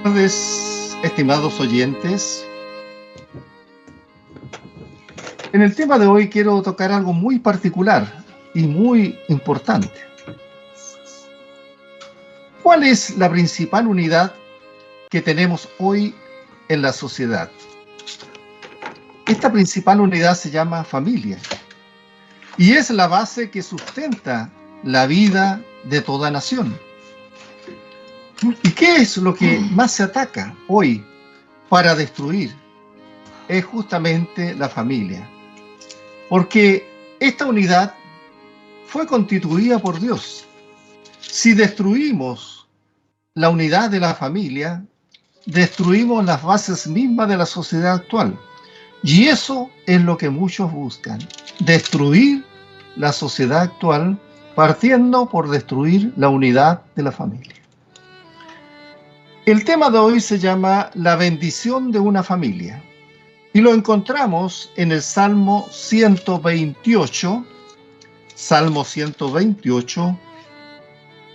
Tardes, estimados oyentes. En el tema de hoy quiero tocar algo muy particular y muy importante. ¿Cuál es la principal unidad que tenemos hoy en la sociedad? Esta principal unidad se llama familia y es la base que sustenta la vida de toda nación. ¿Y qué es lo que más se ataca hoy para destruir? Es justamente la familia. Porque esta unidad fue constituida por Dios. Si destruimos la unidad de la familia, destruimos las bases mismas de la sociedad actual. Y eso es lo que muchos buscan, destruir la sociedad actual, partiendo por destruir la unidad de la familia. El tema de hoy se llama la bendición de una familia y lo encontramos en el Salmo 128. Salmo 128.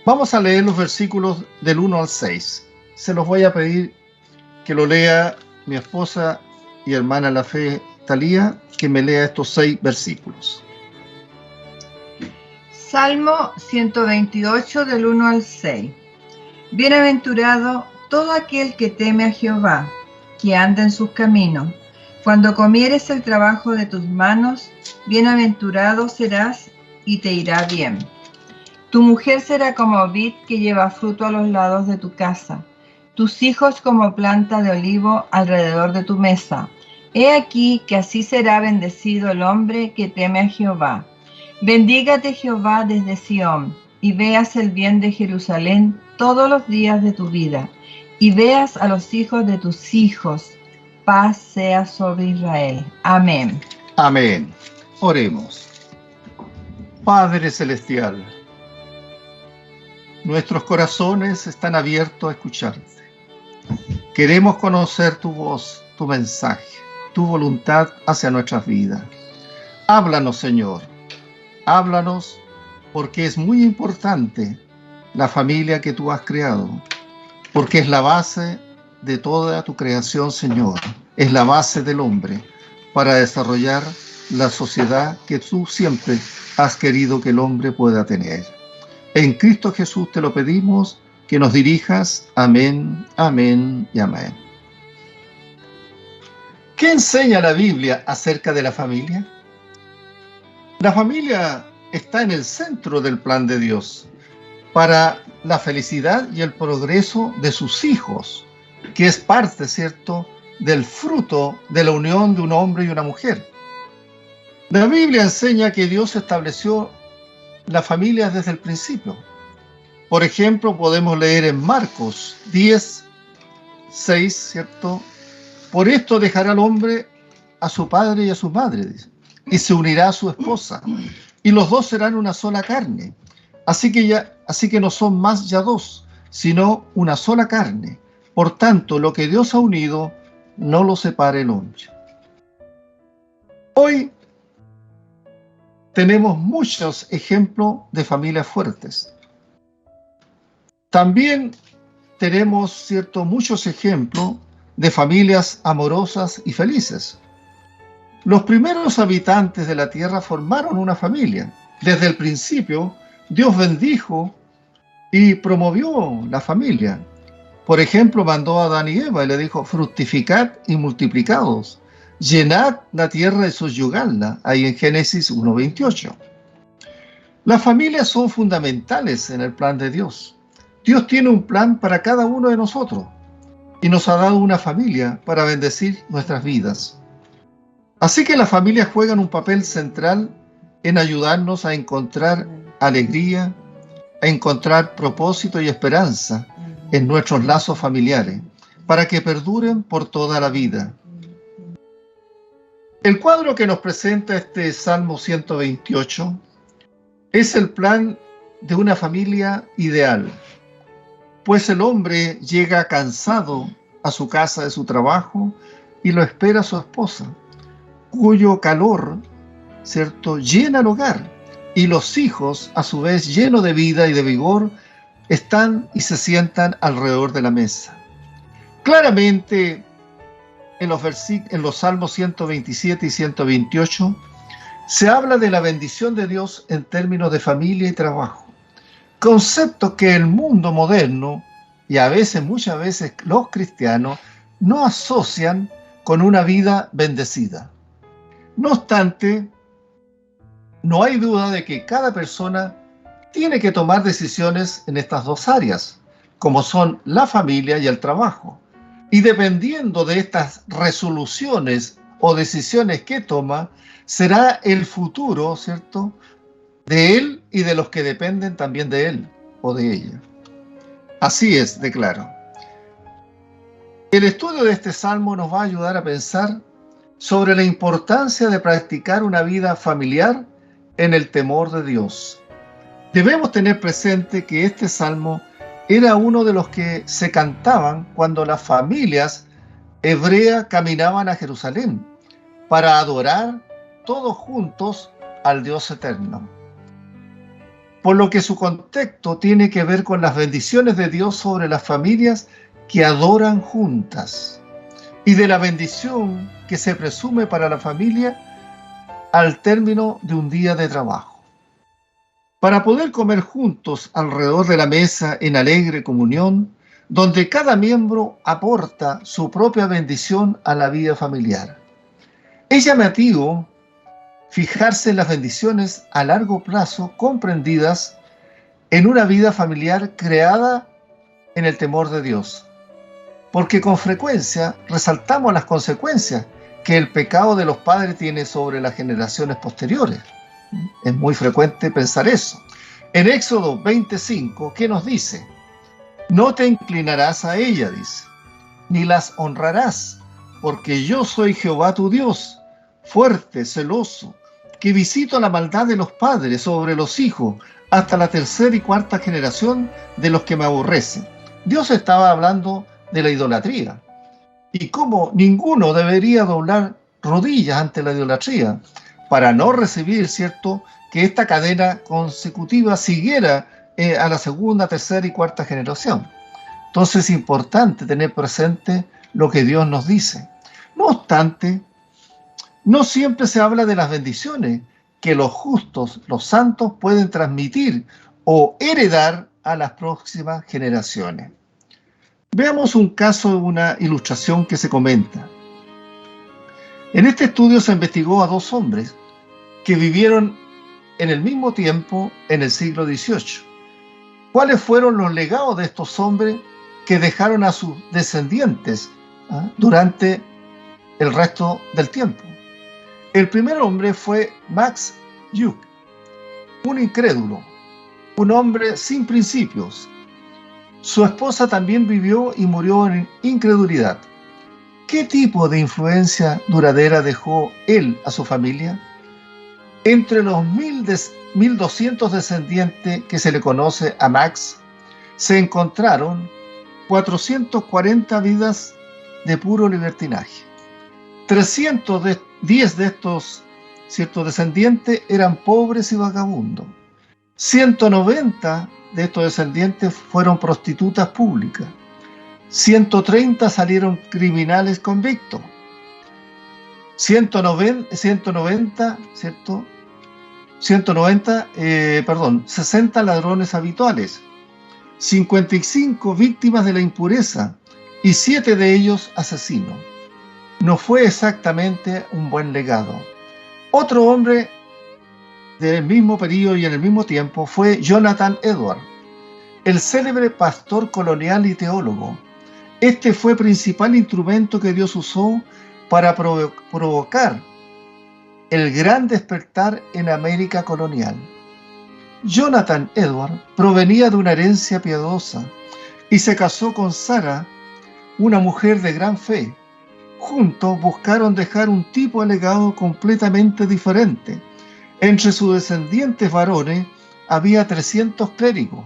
Vamos a leer los versículos del 1 al 6. Se los voy a pedir que lo lea mi esposa y hermana en la fe, Talía, que me lea estos 6 versículos. Salmo 128 del 1 al 6. Bienaventurado todo aquel que teme a Jehová, que anda en sus caminos. Cuando comieres el trabajo de tus manos, bienaventurado serás y te irá bien. Tu mujer será como vid que lleva fruto a los lados de tu casa, tus hijos como planta de olivo alrededor de tu mesa. He aquí que así será bendecido el hombre que teme a Jehová. Bendígate Jehová desde Sión, y veas el bien de Jerusalén todos los días de tu vida, y veas a los hijos de tus hijos. Paz sea sobre Israel. Amén. Amén. Oremos. Padre Celestial, nuestros corazones están abiertos a escucharte. Queremos conocer tu voz, tu mensaje, tu voluntad hacia nuestras vidas. Háblanos, Señor. Háblanos, porque es muy importante la familia que tú has creado, porque es la base de toda tu creación, Señor. Es la base del hombre para desarrollar la sociedad que tú siempre has querido que el hombre pueda tener. En Cristo Jesús te lo pedimos, que nos dirijas. Amén, amén y amén. ¿Qué enseña la Biblia acerca de la familia? La familia está en el centro del plan de Dios para la felicidad y el progreso de sus hijos, que es parte, ¿cierto?, del fruto de la unión de un hombre y una mujer. La Biblia enseña que Dios estableció la familia desde el principio. Por ejemplo, podemos leer en Marcos 10, 6, ¿cierto? Por esto dejará el hombre a su padre y a su madre, dice, y se unirá a su esposa, y los dos serán una sola carne. Así que no son más ya dos, sino una sola carne. Por tanto, lo que Dios ha unido, no lo separe el hombre. Hoy tenemos muchos ejemplos de familias fuertes. También tenemos, ¿cierto?, muchos ejemplos de familias amorosas y felices. Los primeros habitantes de la tierra formaron una familia. Desde el principio, Dios bendijo y promovió la familia. Por ejemplo, mandó a Adán y Eva y le dijo: fructificad y multiplicaos, llenad la tierra y subyugadla, ahí en Génesis 1:28. Las familias son fundamentales en el plan de Dios. Dios tiene un plan para cada uno de nosotros y nos ha dado una familia para bendecir nuestras vidas. Así que las familias juegan un papel central en ayudarnos a encontrar alegría, a encontrar propósito y esperanza en nuestros lazos familiares, para que perduren por toda la vida. El cuadro que nos presenta este Salmo 128 es el plan de una familia ideal, pues el hombre llega cansado a su casa de su trabajo y lo espera su esposa, cuyo calor, ¿cierto?, llena el hogar, y los hijos, a su vez llenos de vida y de vigor, están y se sientan alrededor de la mesa. Claramente, en los Salmos 127 y 128, se habla de la bendición de Dios en términos de familia y trabajo. Conceptos que el mundo moderno, y muchas veces los cristianos, no asocian con una vida bendecida. No obstante, no hay duda de que cada persona tiene que tomar decisiones en estas dos áreas, como son la familia y el trabajo. Y dependiendo de estas resoluciones o decisiones que toma, será el futuro, ¿cierto?, de él y de los que dependen también de él o de ella. Así es de claro. El estudio de este salmo nos va a ayudar a pensar sobre la importancia de practicar una vida familiar en el temor de Dios. Debemos tener presente que este salmo era uno de los que se cantaban cuando las familias hebreas caminaban a Jerusalén para adorar todos juntos al Dios eterno. Por lo que su contexto tiene que ver con las bendiciones de Dios sobre las familias que adoran juntas y de la bendición que se presume para la familia al término de un día de trabajo. Para poder comer juntos alrededor de la mesa en alegre comunión, donde cada miembro aporta su propia bendición a la vida familiar. Es llamativo fijarse en las bendiciones a largo plazo comprendidas en una vida familiar creada en el temor de Dios, porque con frecuencia resaltamos las consecuencias que el pecado de los padres tiene sobre las generaciones posteriores. Es muy frecuente pensar eso. En Éxodo 25, ¿qué nos dice? No te inclinarás a ella, dice, ni las honrarás, porque yo soy Jehová tu Dios, fuerte, celoso, que visito la maldad de los padres sobre los hijos hasta la tercera y cuarta generación de los que me aborrecen. Dios estaba hablando de la idolatría y cómo ninguno debería doblar rodillas ante la idolatría para no recibir, ¿cierto?, que esta cadena consecutiva siguiera a la segunda, tercera y cuarta generación. Entonces es importante tener presente lo que Dios nos dice. No obstante, no siempre se habla de las bendiciones que los justos, los santos, pueden transmitir o heredar a las próximas generaciones. Veamos un caso de una ilustración que se comenta. En este estudio se investigó a dos hombres que vivieron en el mismo tiempo en el siglo XVIII. ¿Cuáles fueron los legados de estos hombres que dejaron a sus descendientes durante el resto del tiempo? El primer hombre fue Max Euck, un incrédulo, un hombre sin principios. Su esposa también vivió y murió en incredulidad. ¿Qué tipo de influencia duradera dejó él a su familia? Entre los 1.200 descendientes que se le conoce a Max, se encontraron 440 vidas de puro libertinaje. 310 de estos ciertos descendientes eran pobres y vagabundos. 190 de estos descendientes fueron prostitutas públicas. 130 salieron criminales convictos. 60 ladrones habituales, 55 víctimas de la impureza y 7 de ellos asesinos. No fue exactamente un buen legado. Otro hombre del mismo periodo y en el mismo tiempo fue Jonathan Edwards, el célebre pastor colonial y teólogo. Este fue el principal instrumento que Dios usó para provocar el gran despertar en América colonial. Jonathan Edwards provenía de una herencia piadosa y se casó con Sara, una mujer de gran fe. Juntos buscaron dejar un tipo de legado completamente diferente. Entre sus descendientes varones había 300 clérigos,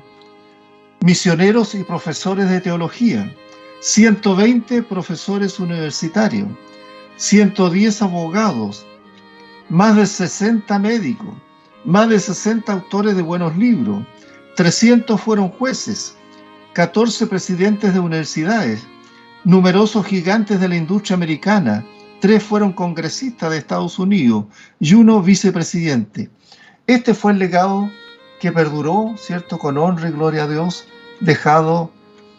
misioneros y profesores de teología, 120 profesores universitarios, 110 abogados, más de 60 médicos, más de 60 autores de buenos libros, 300 fueron jueces, 14 presidentes de universidades, numerosos gigantes de la industria americana, 3 fueron congresistas de Estados Unidos y 1 vicepresidente. Este fue el legado que perduró, ¿cierto?, con honra y gloria a Dios, dejado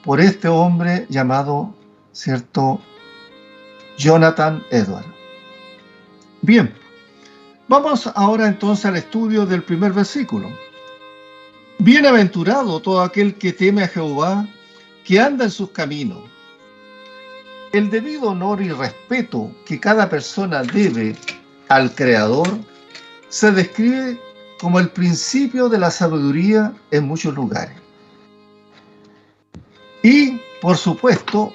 por este hombre llamado, ¿cierto?, Jonathan Edwards. Bien, vamos ahora entonces al estudio del primer versículo. Bienaventurado todo aquel que teme a Jehová, que anda en sus caminos. El debido honor y respeto que cada persona debe al Creador se describe como el principio de la sabiduría en muchos lugares. Y, por supuesto,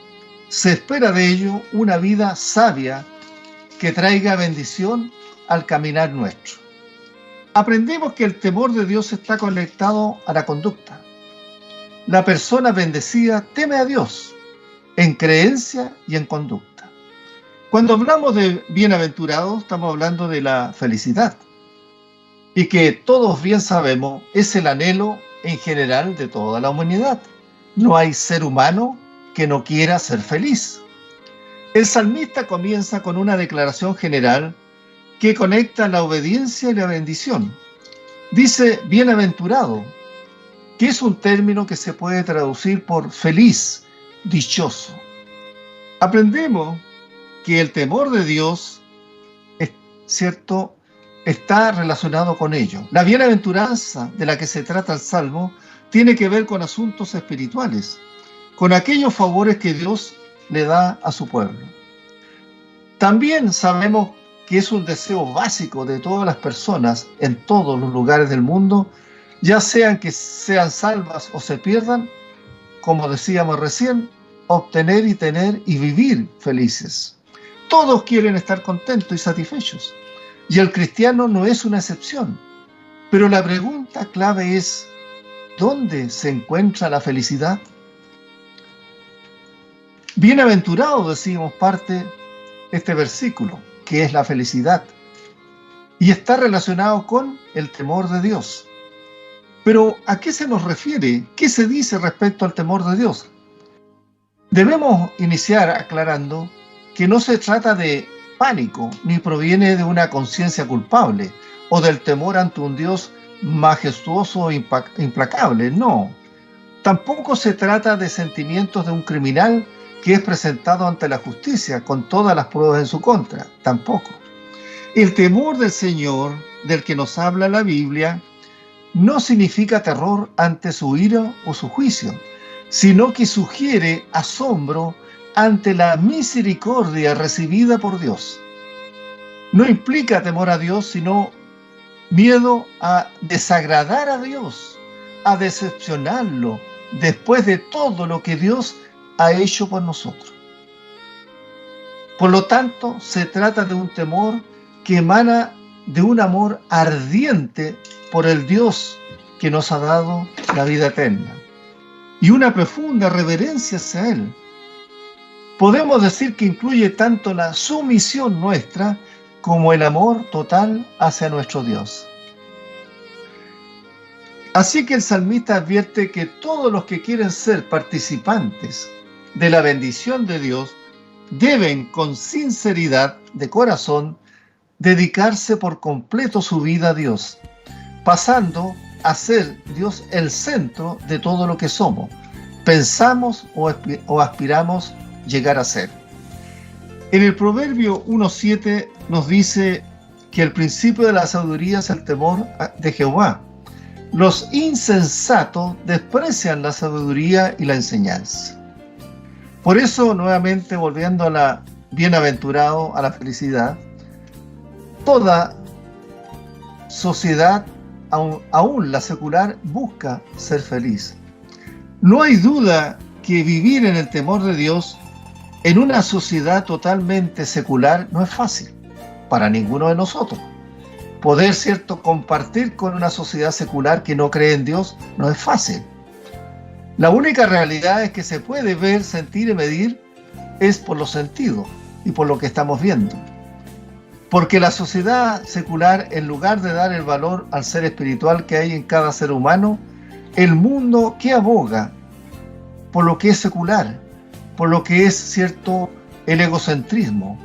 se espera de ello una vida sabia que traiga bendición al caminar nuestro. Aprendemos que el temor de Dios está conectado a la conducta. La persona bendecida teme a Dios en creencia y en conducta. Cuando hablamos de bienaventurados, estamos hablando de la felicidad. Y que todos bien sabemos es el anhelo en general de toda la humanidad. No hay ser humano que no quiera ser feliz. El salmista comienza con una declaración general que conecta la obediencia y la bendición. Dice bienaventurado, que es un término que se puede traducir por feliz, dichoso. Aprendemos que el temor de Dios, es cierto, está relacionado con ello. La bienaventuranza de la que se trata el Salmo tiene que ver con asuntos espirituales, con aquellos favores que Dios le da a su pueblo. También sabemos que es un deseo básico de todas las personas en todos los lugares del mundo, ya sean que sean salvas o se pierdan, como decíamos recién, obtener y tener y vivir felices. Todos quieren estar contentos y satisfechos, y el cristiano no es una excepción. Pero la pregunta clave es, ¿dónde se encuentra la felicidad? Bienaventurado, decimos parte este versículo, que es la felicidad, y está relacionado con el temor de Dios. Pero, ¿a qué se nos refiere? ¿Qué se dice respecto al temor de Dios? Debemos iniciar aclarando que no se trata de pánico, ni proviene de una conciencia culpable, o del temor ante un Dios majestuoso e implacable, no. Tampoco se trata de sentimientos de un criminal que es presentado ante la justicia con todas las pruebas en su contra, tampoco. El temor del Señor, del que nos habla la Biblia, no significa terror ante su ira o su juicio, sino que sugiere asombro ante la misericordia recibida por Dios. No implica temor a Dios, sino miedo a desagradar a Dios, a decepcionarlo, después de todo lo que Dios ha hecho por nosotros. Por lo tanto, se trata de un temor que emana de un amor ardiente por el Dios que nos ha dado la vida eterna y una profunda reverencia hacia Él. Podemos decir que incluye tanto la sumisión nuestra como el amor total hacia nuestro Dios. Así que el salmista advierte que todos los que quieren ser participantes de la bendición de Dios deben con sinceridad de corazón dedicarse por completo su vida a Dios, pasando a ser Dios el centro de todo lo que somos, pensamos o aspiramos llegar a ser. En el Proverbio 1:7 nos dice que el principio de la sabiduría es el temor de Jehová. Los insensatos desprecian la sabiduría y la enseñanza. Por eso, nuevamente, volviendo a la bienaventurado, a la felicidad, toda sociedad, aún la secular, busca ser feliz. No hay duda que vivir en el temor de Dios en una sociedad totalmente secular no es fácil para ninguno de nosotros. Poder, cierto, compartir con una sociedad secular que no cree en Dios no es fácil. La única realidad es que se puede ver, sentir y medir es por los sentidos y por lo que estamos viendo. Porque la sociedad secular, en lugar de dar el valor al ser espiritual que hay en cada ser humano, el mundo que aboga por lo que es secular, por lo que es cierto el egocentrismo,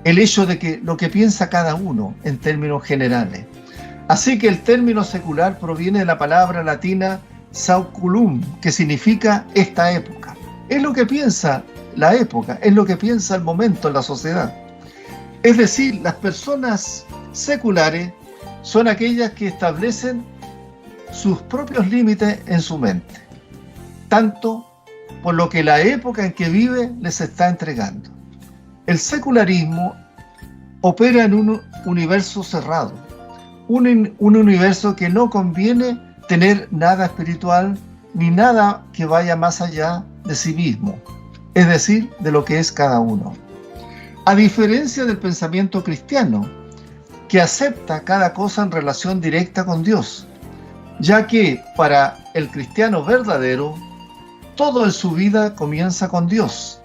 el hecho de que lo que piensa cada uno en términos generales. Así que el término secular proviene de la palabra latina saeculum, que significa esta época. Es lo que piensa la época, es lo que piensa el momento en la sociedad. Es decir, las personas seculares son aquellas que establecen sus propios límites en su mente, tanto por lo que la época en que vive les está entregando. El secularismo opera en un universo cerrado, un universo que no conviene tener nada espiritual ni nada que vaya más allá de sí mismo, es decir, de lo que es cada uno. A diferencia del pensamiento cristiano, que acepta cada cosa en relación directa con Dios, ya que para el cristiano verdadero, todo en su vida comienza con Dios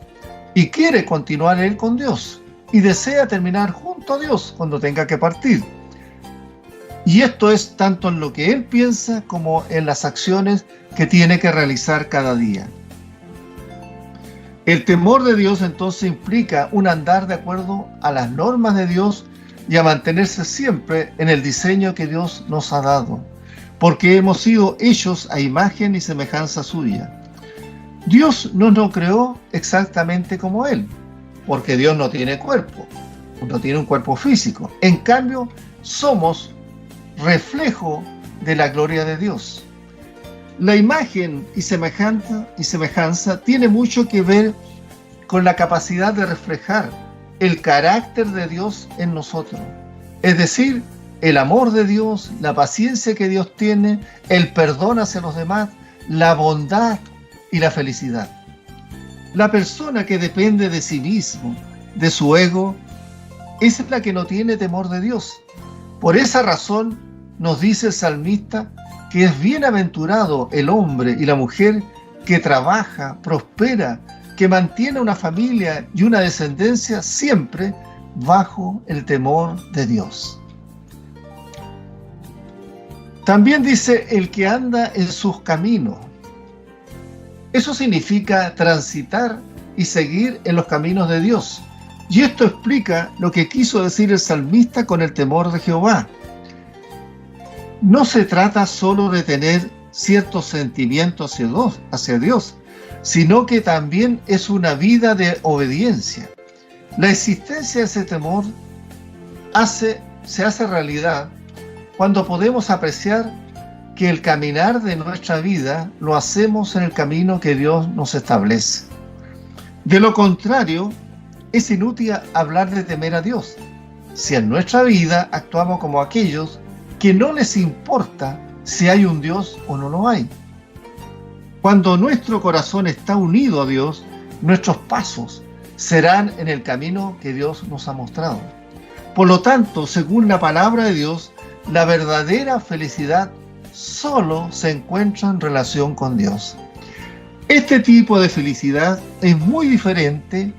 y quiere continuar él con Dios y desea terminar junto a Dios cuando tenga que partir. Y esto es tanto en lo que él piensa como en las acciones que tiene que realizar cada día. El temor de Dios entonces implica un andar de acuerdo a las normas de Dios y a mantenerse siempre en el diseño que Dios nos ha dado, porque hemos sido hechos a imagen y semejanza suya. Dios no nos creó exactamente como Él, porque Dios no tiene cuerpo, no tiene un cuerpo físico. En cambio, somos reflejo de la gloria de Dios. La imagen y semejanza tiene mucho que ver con la capacidad de reflejar el carácter de Dios en nosotros. Es decir, el amor de Dios, la paciencia que Dios tiene, el perdón hacia los demás, la bondad y la felicidad. La persona que depende de sí mismo, de su ego, es la que no tiene temor de Dios. Por esa razón nos dice el salmista que es bienaventurado el hombre y la mujer que trabaja, prospera, que mantiene una familia y una descendencia siempre bajo el temor de Dios. También dice el que anda en sus caminos. Eso significa transitar y seguir en los caminos de Dios. Y esto explica lo que quiso decir el salmista con el temor de Jehová. No se trata solo de tener ciertos sentimientos hacia Dios, sino que también es una vida de obediencia. La existencia de ese temor se hace realidad cuando podemos apreciar que el caminar de nuestra vida lo hacemos en el camino que Dios nos establece. De lo contrario, es inútil hablar de temer a Dios, si en nuestra vida actuamos como aquellos que no les importa si hay un Dios o no lo hay. Cuando nuestro corazón está unido a Dios, nuestros pasos serán en el camino que Dios nos ha mostrado. Por lo tanto, según la palabra de Dios, la verdadera felicidad solo se encuentra en relación con Dios. Este tipo de felicidad es muy diferente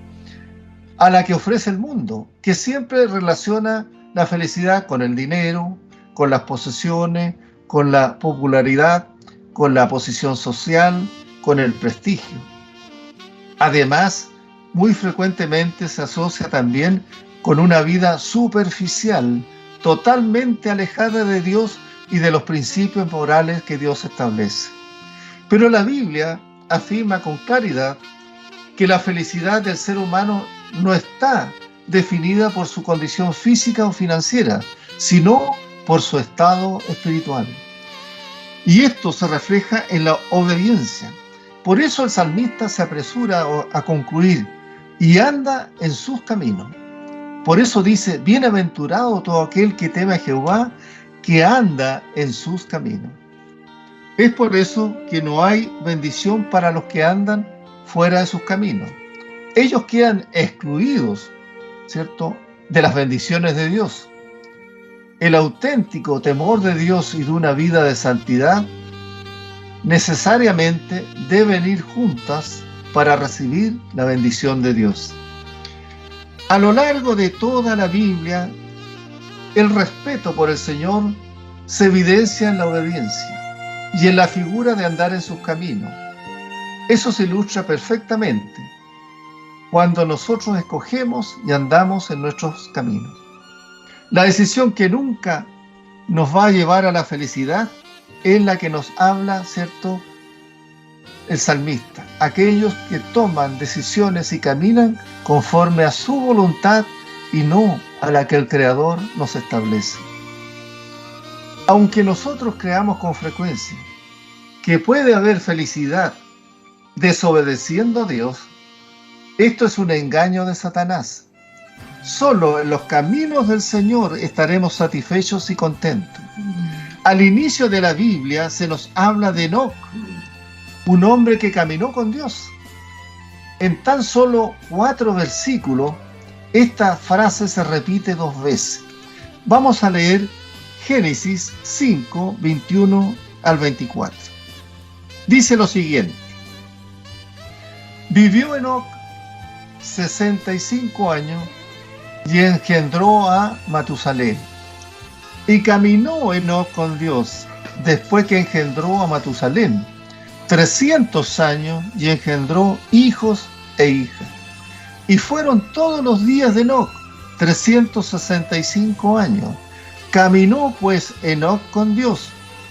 a la que ofrece el mundo, que siempre relaciona la felicidad con el dinero, con las posesiones, con la popularidad, con la posición social, con el prestigio. Además, muy frecuentemente se asocia también con una vida superficial, totalmente alejada de Dios y de los principios morales que Dios establece. Pero la Biblia afirma con claridad que la felicidad del ser humano no está definida por su condición física o financiera, sino por su estado espiritual. Y esto se refleja en la obediencia. Por eso el salmista se apresura a concluir y anda en sus caminos. Por eso dice, bienaventurado todo aquel que teme a Jehová, que anda en sus caminos. Es por eso que no hay bendición para los que andan fuera de sus caminos. Ellos quedan excluidos, ¿cierto?, de las bendiciones de Dios. El auténtico temor de Dios y de una vida de santidad necesariamente deben ir juntas para recibir la bendición de Dios. A lo largo de toda la Biblia, el respeto por el Señor se evidencia en la obediencia y en la figura de andar en sus caminos. Eso se ilustra perfectamente cuando nosotros escogemos y andamos en nuestros caminos. La decisión que nunca nos va a llevar a la felicidad es la que nos habla, ¿cierto?, el salmista. Aquellos que toman decisiones y caminan conforme a su voluntad y no a la que el Creador nos establece. Aunque nosotros creamos con frecuencia que puede haber felicidad desobedeciendo a Dios, esto es un engaño de Satanás. Solo en los caminos del Señor estaremos satisfechos y contentos. Al inicio de la Biblia se nos habla de Enoc, un hombre que caminó con Dios. En tan solo 4 versículos, esta frase se repite 2 veces. Vamos a leer Génesis 5, 21 al 24. Dice lo siguiente: vivió Enoc 65 años y engendró a Matusalén. Y caminó Enoc con Dios después que engendró a Matusalén 300 años y engendró hijos e hijas. Y fueron todos los días de Enoc 365 años. Caminó pues Enoc con Dios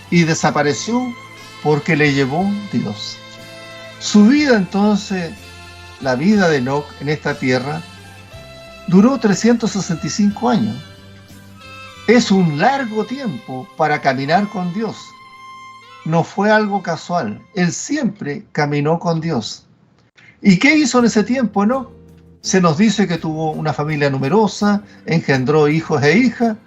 y desapareció porque le llevó Dios. Su vida entonces, la vida de Enoc en esta tierra, duró 365 años. Es un largo tiempo para caminar con Dios. No fue algo casual. Él siempre caminó con Dios. ¿Y qué hizo en ese tiempo, no? Se nos dice que tuvo una familia numerosa, engendró hijos e hijas,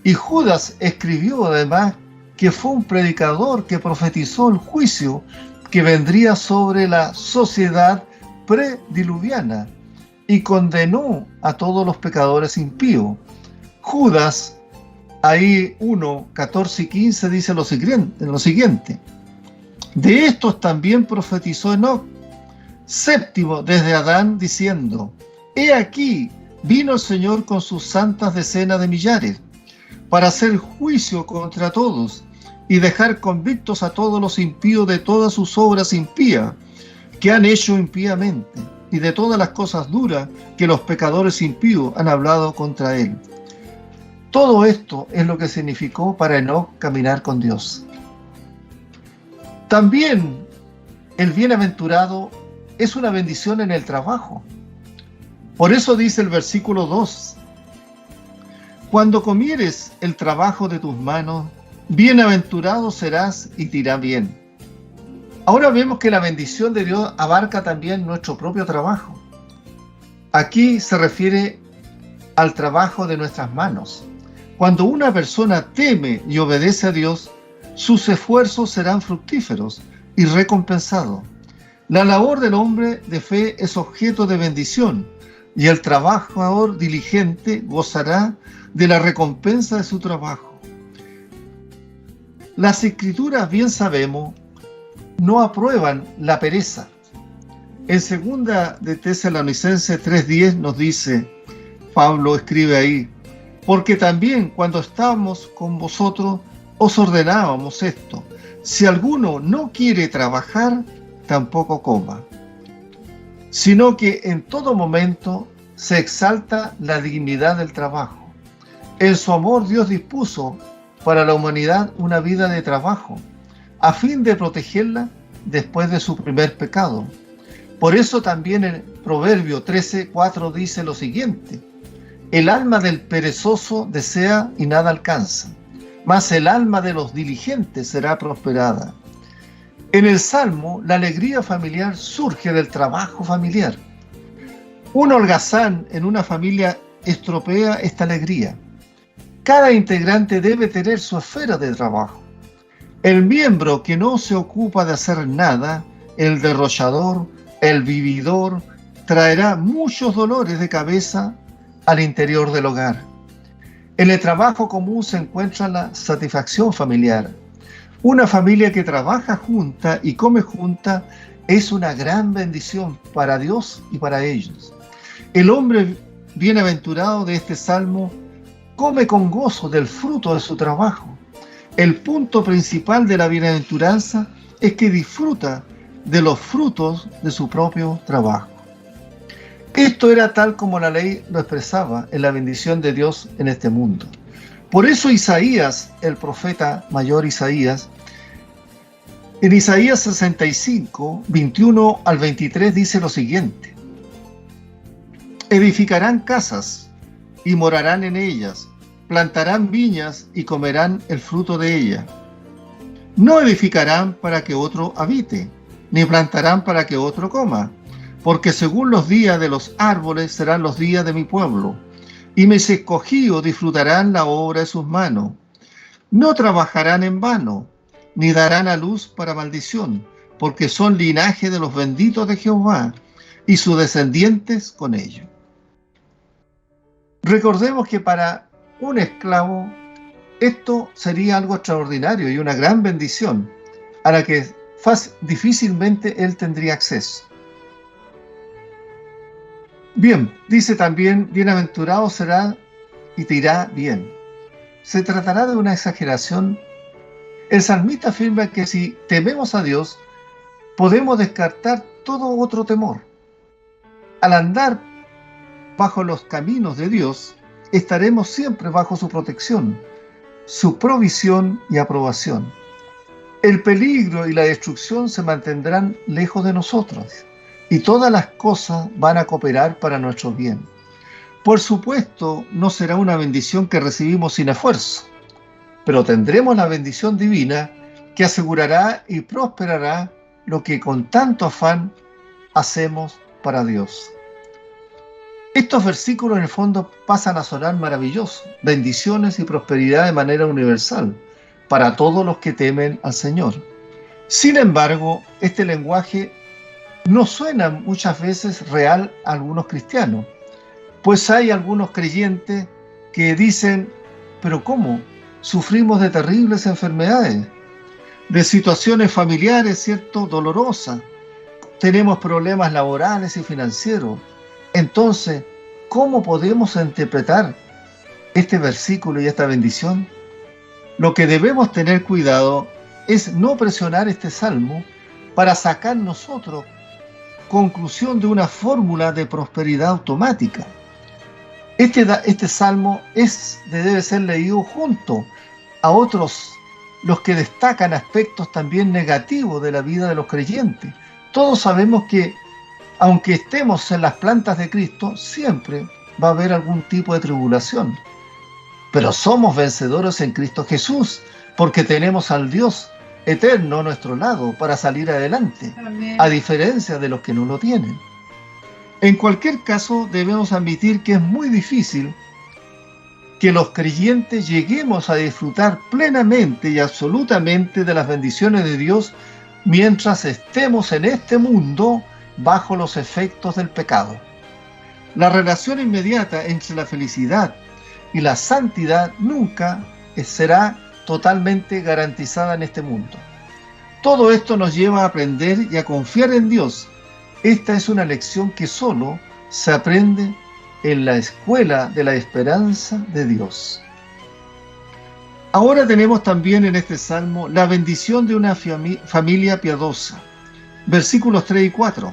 y Judas escribió además que fue un predicador que profetizó el juicio que vendría sobre la sociedad prediluviana y condenó a todos los pecadores impíos. Judas, ahí 1, 14 y 15 dice lo siguiente: de estos también profetizó Enoc, séptimo desde Adán, diciendo: he aquí, vino el Señor con sus santas decenas de millares, para hacer juicio contra todos y dejar convictos a todos los impíos de todas sus obras impías que han hecho impíamente, y de todas las cosas duras que los pecadores impíos han hablado contra él. Todo esto es lo que significó para Enoc caminar con Dios. También el bienaventurado es una bendición en el trabajo. Por eso dice el versículo 2: cuando comieres el trabajo de tus manos, bienaventurado serás y te irá bien. Ahora vemos que la bendición de Dios abarca también nuestro propio trabajo. Aquí se refiere al trabajo de nuestras manos. Cuando una persona teme y obedece a Dios, sus esfuerzos serán fructíferos y recompensados. La labor del hombre de fe es objeto de bendición, y el trabajador diligente gozará de la recompensa de su trabajo. Las Escrituras, bien sabemos, no aprueban la pereza. En 2 de Tesalonicenses 3:10 nos dice, Pablo escribe ahí: porque también cuando estábamos con vosotros os ordenábamos esto: si alguno no quiere trabajar, tampoco coma. Sino que en todo momento se exalta la dignidad del trabajo. En su amor Dios dispuso para la humanidad una vida de trabajo, a fin de protegerla después de su primer pecado. Por eso también en Proverbio 13:4 dice lo siguiente: el alma del perezoso desea y nada alcanza, mas el alma de los diligentes será prosperada. En el Salmo, la alegría familiar surge del trabajo familiar. Un holgazán en una familia estropea esta alegría. Cada integrante debe tener su esfera de trabajo. El miembro que no se ocupa de hacer nada, el derrochador, el vividor, traerá muchos dolores de cabeza al interior del hogar. En el trabajo común se encuentra la satisfacción familiar. Una familia que trabaja junta y come junta es una gran bendición para Dios y para ellos. El hombre bienaventurado de este salmo come con gozo del fruto de su trabajo. El punto principal de la bienaventuranza es que disfruta de los frutos de su propio trabajo. Esto era tal como la ley lo expresaba en la bendición de Dios en este mundo. Por eso Isaías, el profeta mayor Isaías, en Isaías 65, 21 al 23 dice lo siguiente: edificarán casas y morarán en ellas, plantarán viñas y comerán el fruto de ellas. No edificarán para que otro habite, ni plantarán para que otro coma, porque según los días de los árboles serán los días de mi pueblo, y mis escogidos disfrutarán la obra de sus manos. No trabajarán en vano, ni darán a luz para maldición, porque son linaje de los benditos de Jehová, y sus descendientes con ellos. Recordemos que para un esclavo esto sería algo extraordinario y una gran bendición, a la que difícilmente él tendría acceso. Bien, dice también, bienaventurado será y te irá bien. ¿Se tratará de una exageración? El salmista afirma que si tememos a Dios, podemos descartar todo otro temor. Al andar bajo los caminos de Dios, estaremos siempre bajo su protección, su provisión y aprobación. El peligro y la destrucción se mantendrán lejos de nosotros, y todas las cosas van a cooperar para nuestro bien. Por supuesto, no será una bendición que recibimos sin esfuerzo, pero tendremos la bendición divina que asegurará y prosperará lo que con tanto afán hacemos para Dios. Estos versículos en el fondo pasan a sonar maravillosos, bendiciones y prosperidad de manera universal para todos los que temen al Señor. Sin embargo, este lenguaje no suena muchas veces real a algunos cristianos, pues hay algunos creyentes que dicen: ¿pero cómo? Sufrimos de terribles enfermedades, de situaciones familiares, ¿cierto?, dolorosas, tenemos problemas laborales y financieros. Entonces, ¿cómo podemos interpretar este versículo y esta bendición? Lo que debemos tener cuidado es no presionar este salmo para sacar nosotros conclusión de una fórmula de prosperidad automática. Este salmo debe ser leído junto a otros, los que destacan aspectos también negativos de la vida de los creyentes. Todos sabemos que, aunque estemos en las plantas de Cristo, siempre va a haber algún tipo de tribulación. Pero somos vencedores en Cristo Jesús, porque tenemos al Dios eterno a nuestro lado para salir adelante, a diferencia de los que no lo tienen. En cualquier caso, debemos admitir que es muy difícil que los creyentes lleguemos a disfrutar plenamente y absolutamente de las bendiciones de Dios mientras estemos en este mundo bajo los efectos del pecado. La relación inmediata entre la felicidad y la santidad nunca será totalmente garantizada en este mundo. Todo esto nos lleva a aprender y a confiar en Dios. Esta es una lección que solo se aprende en la escuela de la esperanza de Dios. Ahora tenemos también en este salmo la bendición de una familia piadosa. Versículos 3 y 4.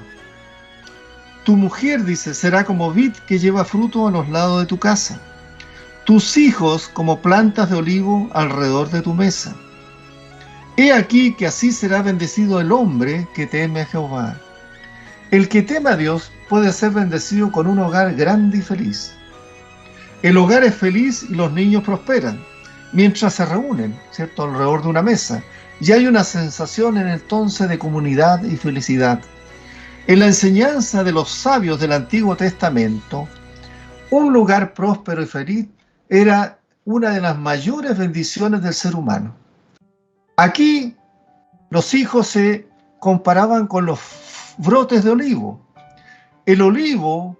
Tu mujer, dice, será como vid que lleva fruto a los lados de tu casa. Tus hijos como plantas de olivo alrededor de tu mesa. He aquí que así será bendecido el hombre que teme a Jehová. El que teme a Dios puede ser bendecido con un hogar grande y feliz. El hogar es feliz y los niños prosperan mientras se reúnen, ¿cierto?, alrededor de una mesa. Y hay una sensación en entonces de comunidad y felicidad. En la enseñanza de los sabios del Antiguo Testamento, un lugar próspero y feliz era una de las mayores bendiciones del ser humano. Aquí los hijos se comparaban con los brotes de olivo. El olivo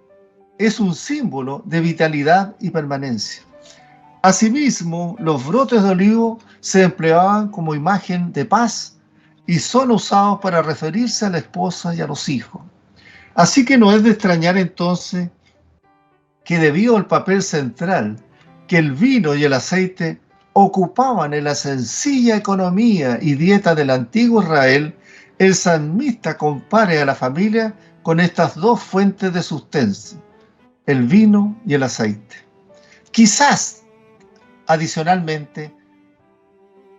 es un símbolo de vitalidad y permanencia. Asimismo, los brotes de olivo se empleaban como imagen de paz y son usados para referirse a la esposa y a los hijos. Así que no es de extrañar entonces que, debido al papel central que el vino y el aceite ocupaban en la sencilla economía y dieta del antiguo Israel, el salmista compare a la familia con estas dos fuentes de sustento, el vino y el aceite. Quizás, adicionalmente,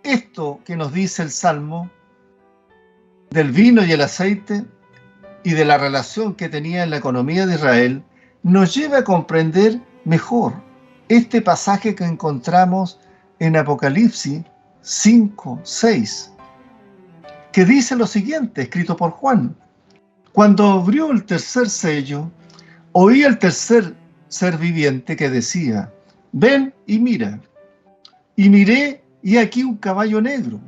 esto que nos dice el Salmo del vino y el aceite y de la relación que tenía en la economía de Israel, nos lleva a comprender mejor este pasaje que encontramos en Apocalipsis 5:6, que dice lo siguiente, escrito por Juan: cuando abrió el tercer sello, oí el tercer ser viviente que decía: ven y mira. Y miré, y aquí un caballo negro,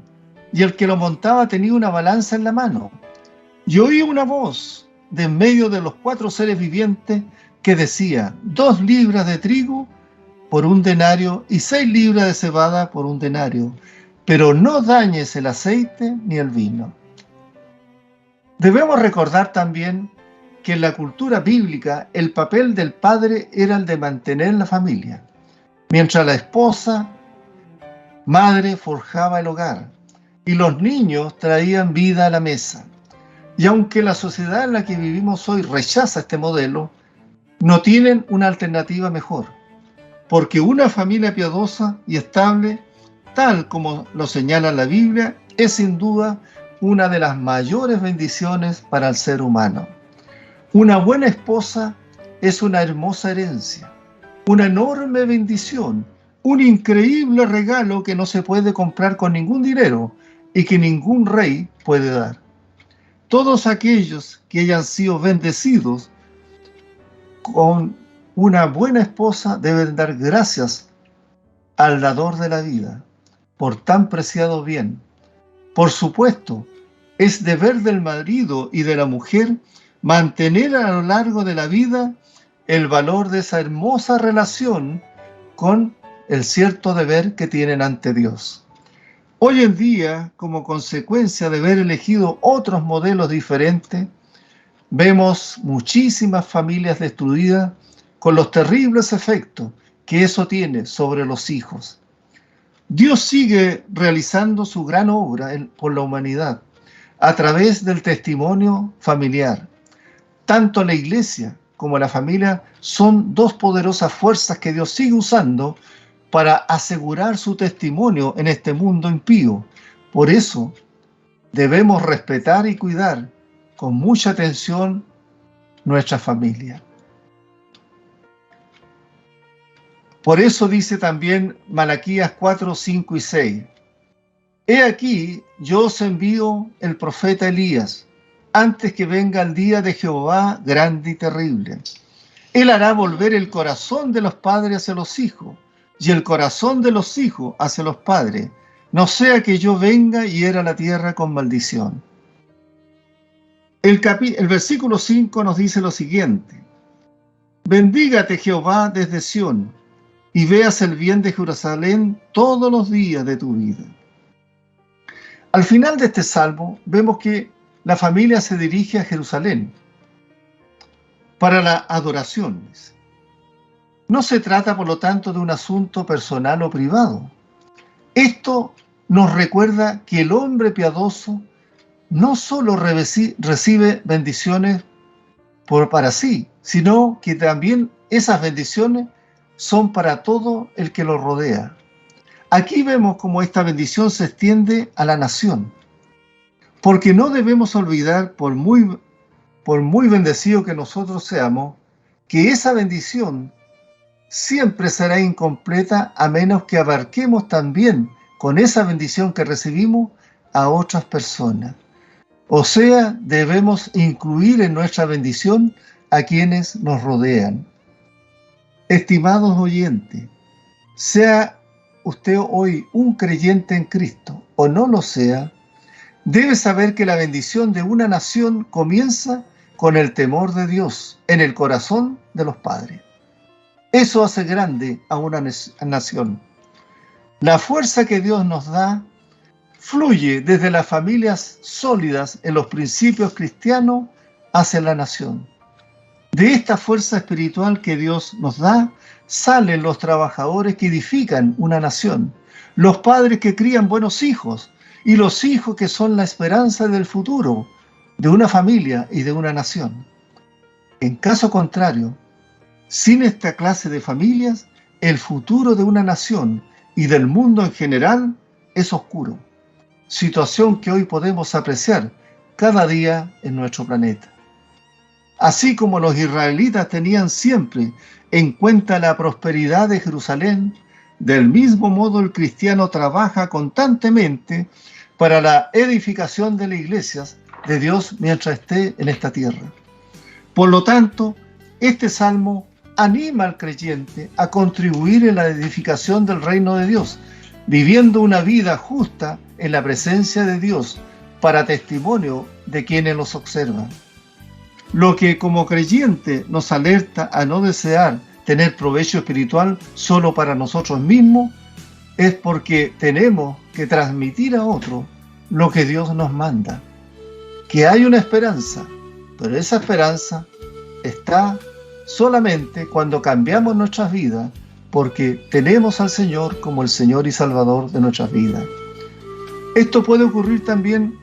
y el que lo montaba tenía una balanza en la mano. Y oí una voz de en medio de los 4 seres vivientes que decía: 2 libras de trigo por 1 denario y 6 libras de cebada por 1 denario, pero no dañes el aceite ni el vino. Debemos recordar también que en la cultura bíblica el papel del padre era el de mantener la familia, mientras la esposa, madre, forjaba el hogar y los niños traían vida a la mesa. Y aunque la sociedad en la que vivimos hoy rechaza este modelo, no tienen una alternativa mejor, porque una familia piadosa y estable, tal como lo señala la Biblia, es sin duda una de las mayores bendiciones para el ser humano. Una buena esposa es una hermosa herencia, una enorme bendición, un increíble regalo que no se puede comprar con ningún dinero y que ningún rey puede dar. Todos aquellos que hayan sido bendecidos con una buena esposa deben dar gracias al dador de la vida por tan preciado bien. Por supuesto, es deber del marido y de la mujer mantener a lo largo de la vida el valor de esa hermosa relación con el cierto deber que tienen ante Dios. Hoy en día, como consecuencia de haber elegido otros modelos diferentes, vemos muchísimas familias destruidas con los terribles efectos que eso tiene sobre los hijos. Dios sigue realizando su gran obra por la humanidad a través del testimonio familiar. Tanto la iglesia como la familia son 2 poderosas fuerzas que Dios sigue usando para asegurar su testimonio en este mundo impío. Por eso debemos respetar y cuidar con mucha atención nuestra familia. Por eso dice también Malaquías 4, 5 y 6: he aquí, yo os envío el profeta Elías, antes que venga el día de Jehová grande y terrible. Él hará volver el corazón de los padres hacia los hijos, y el corazón de los hijos hacia los padres, no sea que yo venga y hiera la tierra con maldición. El versículo 5 nos dice lo siguiente: bendígate Jehová desde Sión, y veas el bien de Jerusalén todos los días de tu vida. Al final de este salmo vemos que la familia se dirige a Jerusalén para las adoraciones. No se trata, por lo tanto, de un asunto personal o privado. Esto nos recuerda que el hombre piadoso no solo recibe bendiciones para sí, sino que también esas bendiciones son para todo el que lo rodea. Aquí vemos cómo esta bendición se extiende a la nación, porque no debemos olvidar, por muy bendecido que nosotros seamos, que esa bendición siempre será incompleta a menos que abarquemos también con esa bendición que recibimos a otras personas. O sea, debemos incluir en nuestra bendición a quienes nos rodean. Estimados oyentes, sea usted hoy un creyente en Cristo o no lo sea, debe saber que la bendición de una nación comienza con el temor de Dios en el corazón de los padres. Eso hace grande a una nación. La fuerza que Dios nos da fluye desde las familias sólidas en los principios cristianos hacia la nación. De esta fuerza espiritual que Dios nos da, salen los trabajadores que edifican una nación, los padres que crían buenos hijos y los hijos que son la esperanza del futuro de una familia y de una nación. En caso contrario, sin esta clase de familias, el futuro de una nación y del mundo en general es oscuro, situación que hoy podemos apreciar cada día en nuestro planeta. Así como los israelitas tenían siempre en cuenta la prosperidad de Jerusalén, del mismo modo el cristiano trabaja constantemente para la edificación de las iglesias de Dios mientras esté en esta tierra. Por lo tanto, este salmo anima al creyente a contribuir en la edificación del reino de Dios, viviendo una vida justa en la presencia de Dios para testimonio de quienes los observan. Lo que como creyente nos alerta a no desear tener provecho espiritual solo para nosotros mismos es porque tenemos que transmitir a otros lo que Dios nos manda, que hay una esperanza, pero esa esperanza está solamente cuando cambiamos nuestras vidas, porque tenemos al Señor como el Señor y Salvador de nuestras vidas. Esto puede ocurrir también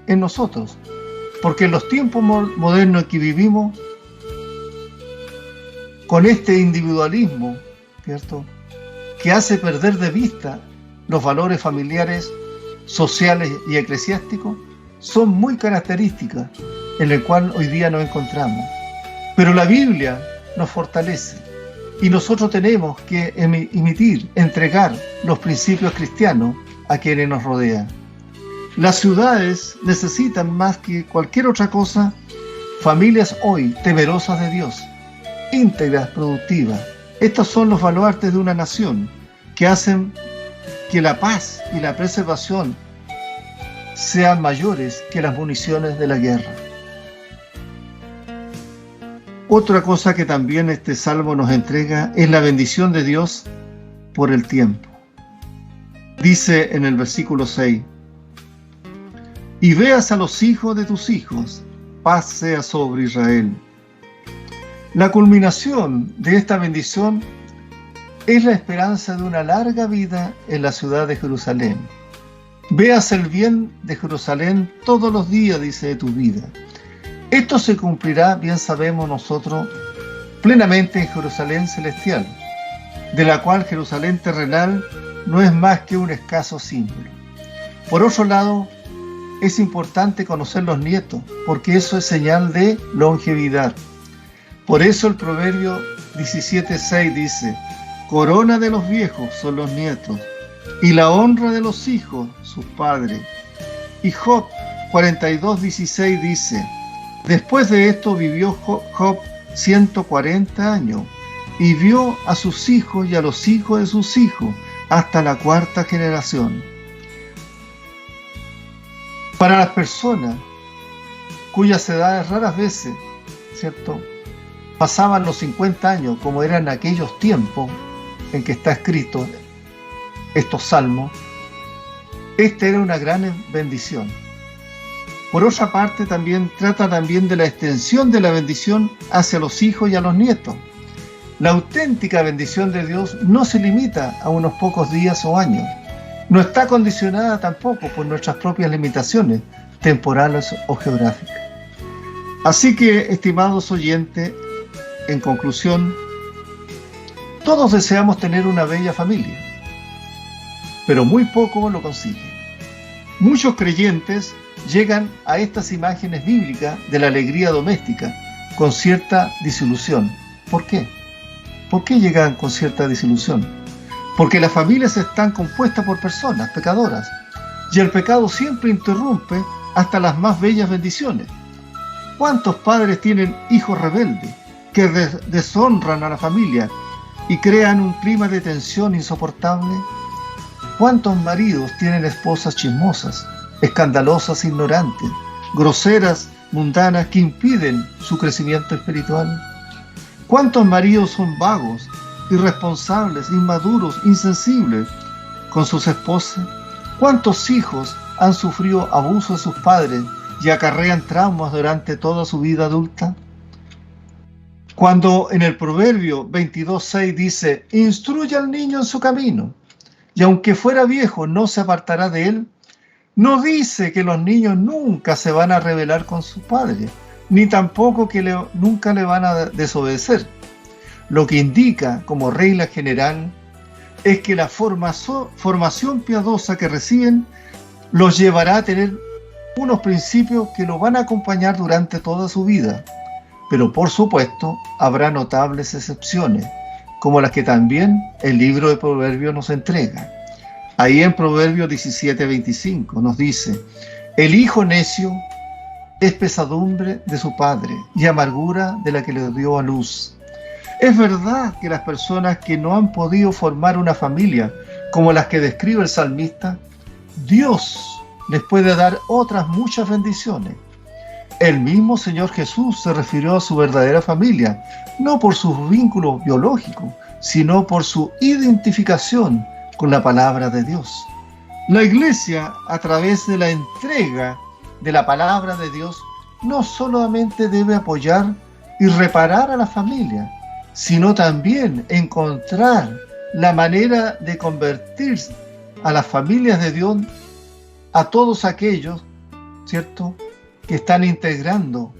en nosotros, porque en los tiempos modernos en que vivimos, con este individualismo, ¿cierto?, que hace perder de vista los valores familiares, sociales y eclesiásticos, son muy características en el cual hoy día nos encontramos. Pero la Biblia nos fortalece y nosotros tenemos que entregar los principios cristianos a quienes nos rodean. Las ciudades necesitan más que cualquier otra cosa familias hoy temerosas de Dios, íntegras, productivas. Estos son los baluartes de una nación que hacen que la paz y la preservación sean mayores que las municiones de la guerra. Otra cosa que también este salmo nos entrega es la bendición de Dios por el tiempo. Dice en el versículo 6: y veas a los hijos de tus hijos, paz sea sobre Israel. La culminación de esta bendición es la esperanza de una larga vida en la ciudad de Jerusalén. Veas el bien de Jerusalén todos los días, dice, de tu vida. Esto se cumplirá, bien sabemos nosotros, plenamente en Jerusalén celestial, de la cual Jerusalén terrenal no es más que un escaso símbolo. Por otro lado, es importante conocer los nietos, porque eso es señal de longevidad. Por eso el Proverbio 17:6 dice: corona de los viejos son los nietos, y la honra de los hijos sus padres. Y Job 42:16 dice: después de esto vivió Job 140 años, y vio a sus hijos y a los hijos de sus hijos hasta la cuarta generación. Para las personas cuyas edades raras veces, ¿cierto?, pasaban los 50 años, como eran en aquellos tiempos en que está escrito estos salmos, esta era una gran bendición. Por otra parte, también trata de la extensión de la bendición hacia los hijos y a los nietos. La auténtica bendición de Dios no se limita a unos pocos días o años. No está condicionada tampoco por nuestras propias limitaciones temporales o geográficas. Así que, estimados oyentes, en conclusión, todos deseamos tener una bella familia, pero muy pocos lo consiguen. Muchos creyentes llegan a estas imágenes bíblicas de la alegría doméstica con cierta desilusión. ¿Por qué? ¿Por qué llegan con cierta desilusión? Porque las familias están compuestas por personas pecadoras, y el pecado siempre interrumpe hasta las más bellas bendiciones. ¿Cuántos padres tienen hijos rebeldes que deshonran a la familia y crean un clima de tensión insoportable? ¿Cuántos maridos tienen esposas chismosas, escandalosas, ignorantes, groseras, mundanas, que impiden su crecimiento espiritual? ¿Cuántos maridos son vagos, irresponsables, inmaduros, insensibles con sus esposas? ¿Cuántos hijos han sufrido abuso de sus padres y acarrean traumas durante toda su vida adulta? Cuando en el Proverbio 22:6 dice: instruye al niño en su camino, y aunque fuera viejo no se apartará de él, no dice que los niños nunca se van a rebelar con sus padres, ni tampoco que nunca le van a desobedecer. Lo que indica como regla general es que la formación piadosa que reciben los llevará a tener unos principios que los van a acompañar durante toda su vida. Pero por supuesto habrá notables excepciones, como las que también el libro de Proverbios nos entrega. Ahí en Proverbios 17:25 nos dice: el hijo necio es pesadumbre de su padre y amargura de la que le dio a luz. Es verdad que las personas que no han podido formar una familia como las que describe el salmista, Dios les puede dar otras muchas bendiciones. El mismo Señor Jesús se refirió a su verdadera familia, no por sus vínculos biológicos, sino por su identificación con la palabra de Dios. La Iglesia, a través de la entrega de la palabra de Dios, no solamente debe apoyar y reparar a la familia, sino también encontrar la manera de convertir a las familias de Dios, a todos aquellos, ¿cierto?, que están integrando,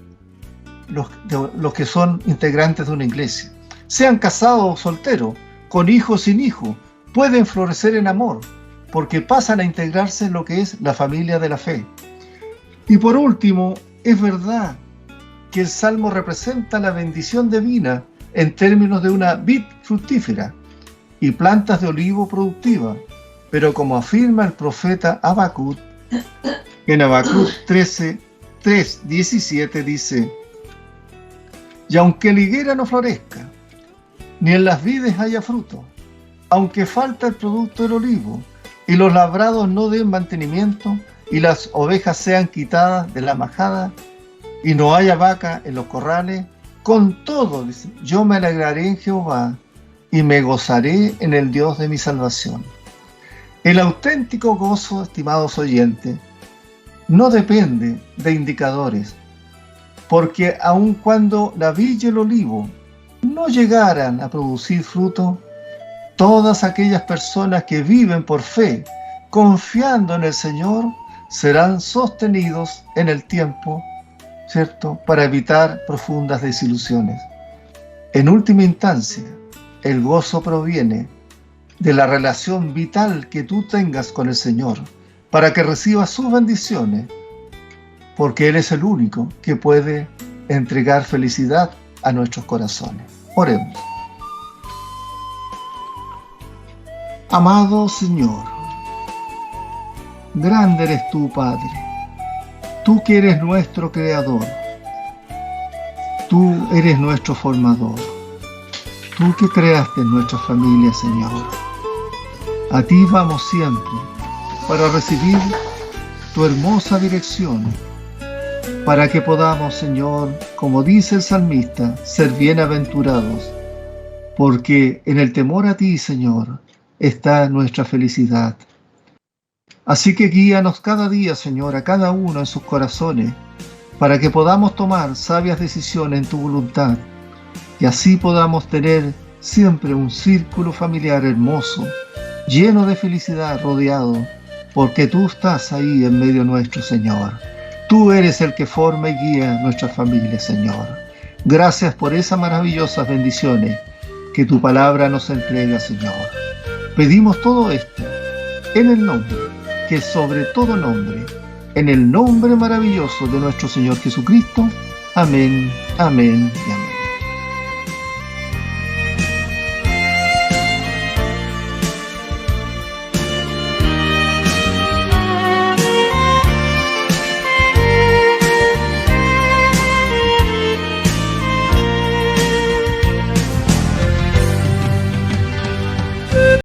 los que son integrantes de una iglesia. Sean casados o solteros, con hijos o sin hijos, pueden florecer en amor, porque pasan a integrarse en lo que es la familia de la fe. Y por último, es verdad que el Salmo representa la bendición divina en términos de una vid fructífera y plantas de olivo productivas, pero como afirma el profeta Habacuc, en Habacuc 3:17 dice: y aunque la higuera no florezca, ni en las vides haya fruto, aunque falta el producto del olivo, y los labrados no den mantenimiento, y las ovejas sean quitadas de la majada, y no haya vaca en los corrales, con todo, dice, yo me alegraré en Jehová, y me gozaré en el Dios de mi salvación. El auténtico gozo, estimados oyentes, no depende de indicadores, porque aun cuando la vid y el olivo no llegaran a producir fruto, todas aquellas personas que viven por fe, confiando en el Señor, serán sostenidos en el tiempo, ¿cierto?, para evitar profundas desilusiones. En última instancia, el gozo proviene de la relación vital que tú tengas con el Señor, para que recibas sus bendiciones, porque Él es el único que puede entregar felicidad a nuestros corazones. Oremos. Amado Señor, grande eres tú, Padre, tú que eres nuestro Creador, tú eres nuestro formador, tú que creaste nuestra familia, Señor. A ti vamos siempre para recibir tu hermosa dirección, para que podamos, Señor, como dice el salmista, ser bienaventurados, porque en el temor a ti, Señor, está nuestra felicidad. Así que guíanos cada día, Señor, a cada uno en sus corazones, para que podamos tomar sabias decisiones en tu voluntad, y así podamos tener siempre un círculo familiar hermoso, lleno de felicidad, rodeado, porque tú estás ahí en medio nuestro, Señor. Tú eres el que forma y guía nuestra familia, Señor. Gracias por esas maravillosas bendiciones que tu palabra nos entrega, Señor. Pedimos todo esto en el nombre, que es sobre todo nombre, en el nombre maravilloso de nuestro Señor Jesucristo. Amén, amén y amén.